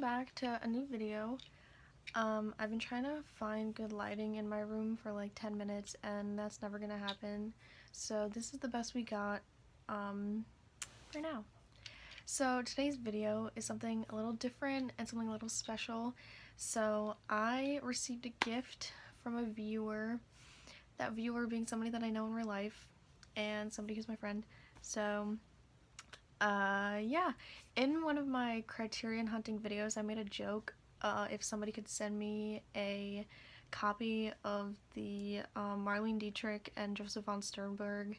welcome back to a new video. I've been trying to find good lighting in my room for like 10 minutes and that's never gonna happen. So this is the best we got right now. So today's video is something a little different and something a little special. So I received a gift from a viewer, that viewer being somebody that I know in real life and somebody who's my friend. So yeah, in one of my criterion hunting videos, I made a joke if somebody could send me a copy of the Marlene Dietrich and Joseph von Sternberg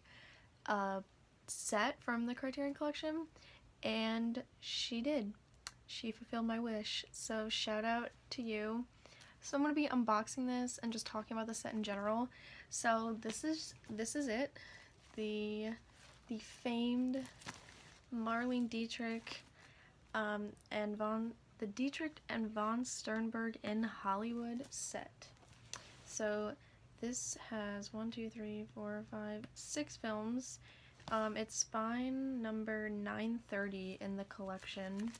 set from the Criterion Collection, and she did. She fulfilled my wish, so shout out to you. So I'm going to be unboxing this and just talking about the set in general. So this is it, the famed Marlene Dietrich the Dietrich and von Sternberg in Hollywood set. So this has 6 films. It's spine number 930 in the collection,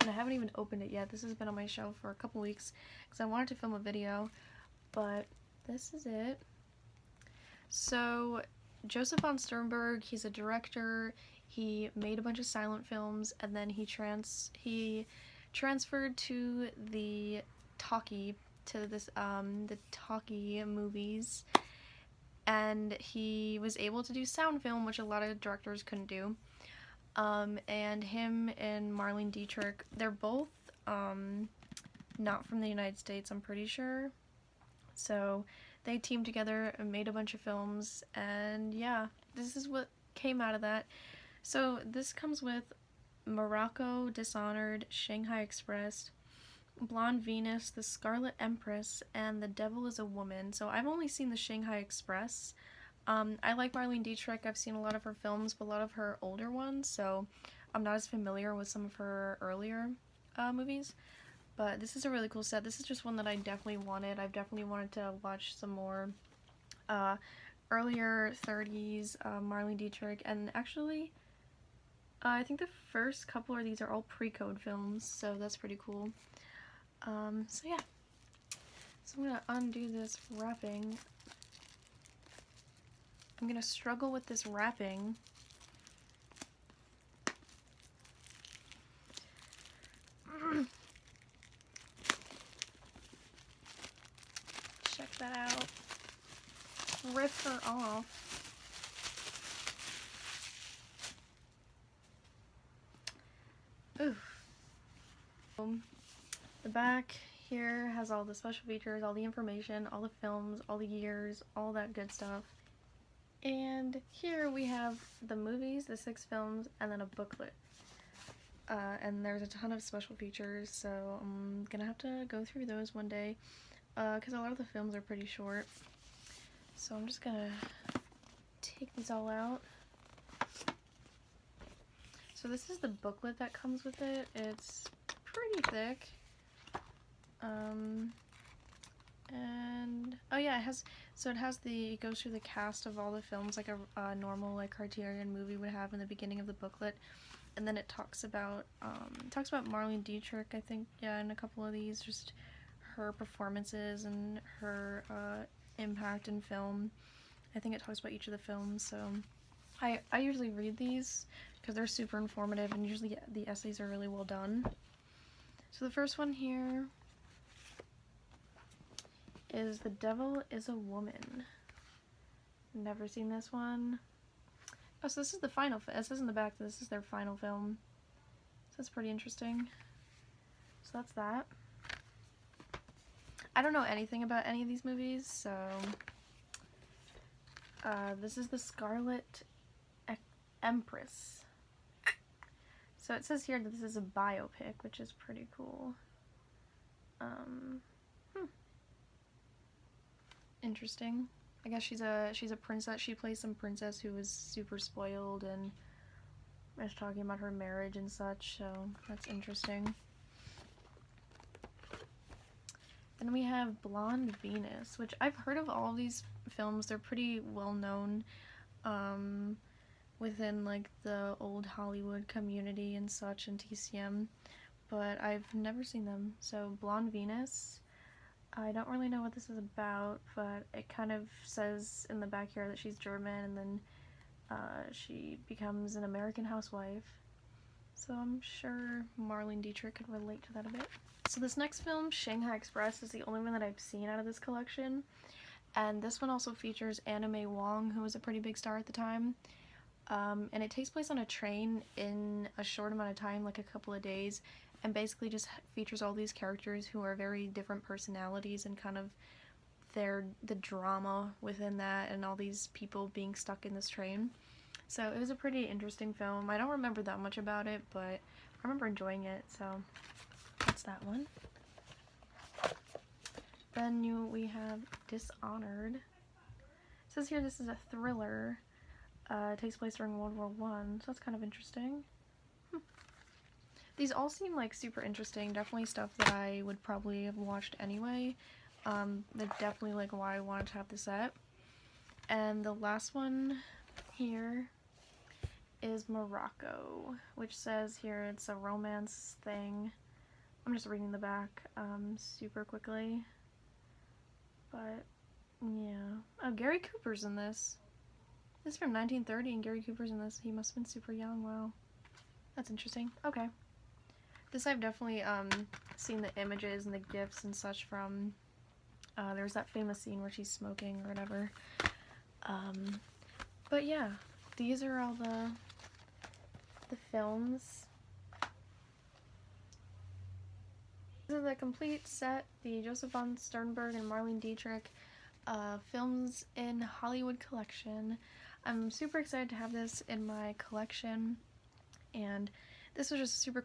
and I haven't even opened it yet. This has been on my shelf for a couple weeks because I wanted to film a video, but this is it. So Joseph von Sternberg, he's a director. He made a bunch of silent films, and then he transferred to the talkie, the talkie movies, and he was able to do sound film, which a lot of directors couldn't do. And him and Marlene Dietrich, they're both not from the United States, I'm pretty sure. So they teamed together and made a bunch of films, and yeah, this is what came out of that. So this comes with Morocco, Dishonored, Shanghai Express, Blonde Venus, The Scarlet Empress, and The Devil is a Woman. So I've only seen the Shanghai Express. I like Marlene Dietrich. I've seen a lot of her films, but a lot of her older ones, so I'm not as familiar with some of her earlier movies. But this is a really cool set. This is just one that I definitely wanted. I've definitely wanted to watch some more earlier 30s Marlene Dietrich, and actually I think the first couple of these are all pre-code films, so that's pretty cool. So yeah. So I'm gonna undo this wrapping. I'm gonna struggle with this wrapping. Check that out. Rip her off. Oof. The back here has all the special features, all the information, all the films, all the years, all that good stuff. And here we have the movies, the 6 films, and then a booklet. And there's a ton of special features, so I'm gonna have to go through those one day, because a lot of the films are pretty short. So I'm just gonna take these all out. So this is the booklet that comes with it. It's pretty thick. And oh yeah, it goes through the cast of all the films like a normal like Criterion movie would have in the beginning of the booklet, and then it talks about Marlene Dietrich, I think, yeah, in a couple of these, just her performances and her impact in film. I think it talks about each of the films, so I usually read these because they're super informative, and usually the essays are really well done. So the first one here is The Devil is a Woman. Never seen this one. Oh, so this is the final, it says in the back that this is their final film. So that's pretty interesting. So that's that. I don't know anything about any of these movies, so this is The Scarlet Empress. So it says here that this is a biopic, which is pretty cool. Interesting. I guess she's a princess. She plays some princess who is super spoiled and is talking about her marriage and such, so that's interesting. Then we have Blonde Venus, which I've heard of all of these films. They're pretty well known within like the old Hollywood community and such, and TCM. but I've never seen them. So Blonde Venus, I don't really know what this is about, but it kind of says in the back here that she's German, and then she becomes an American housewife. So I'm sure Marlene Dietrich could relate to that a bit. So this next film, Shanghai Express, is the only one that I've seen out of this collection. And this one also features Anna May Wong, who was a pretty big star at the time. And it takes place on a train in a short amount of time, like a couple of days, and basically just features all these characters who are very different personalities and kind of the drama within that and all these people being stuck in this train. So it was a pretty interesting film. I don't remember that much about it, but I remember enjoying it, so that's that one. Then we have Dishonored. It says here this is a thriller. It takes place during World War One, so that's kind of interesting. These all seem like super interesting, definitely stuff that I would probably have watched anyway. They're definitely like why I wanted to have the set. And the last one here is Morocco, which says here it's a romance thing. I'm just reading the back super quickly. But yeah. Oh, Gary Cooper's in this. This is from 1930 and Gary Cooper's in this. He must have been super young. Wow. That's interesting. Okay. This I've definitely seen the images and the gifs and such from. There's that famous scene where she's smoking or whatever. But yeah, these are all the films. This is the complete set, the Joseph von Sternberg and Marlene Dietrich Films in Hollywood collection. I'm super excited to have this in my collection, and this was just a super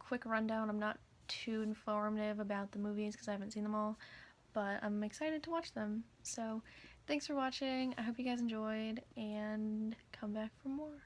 quick rundown. I'm not too informative about the movies because I haven't seen them all, but I'm excited to watch them. So thanks for watching. I hope you guys enjoyed, and come back for more.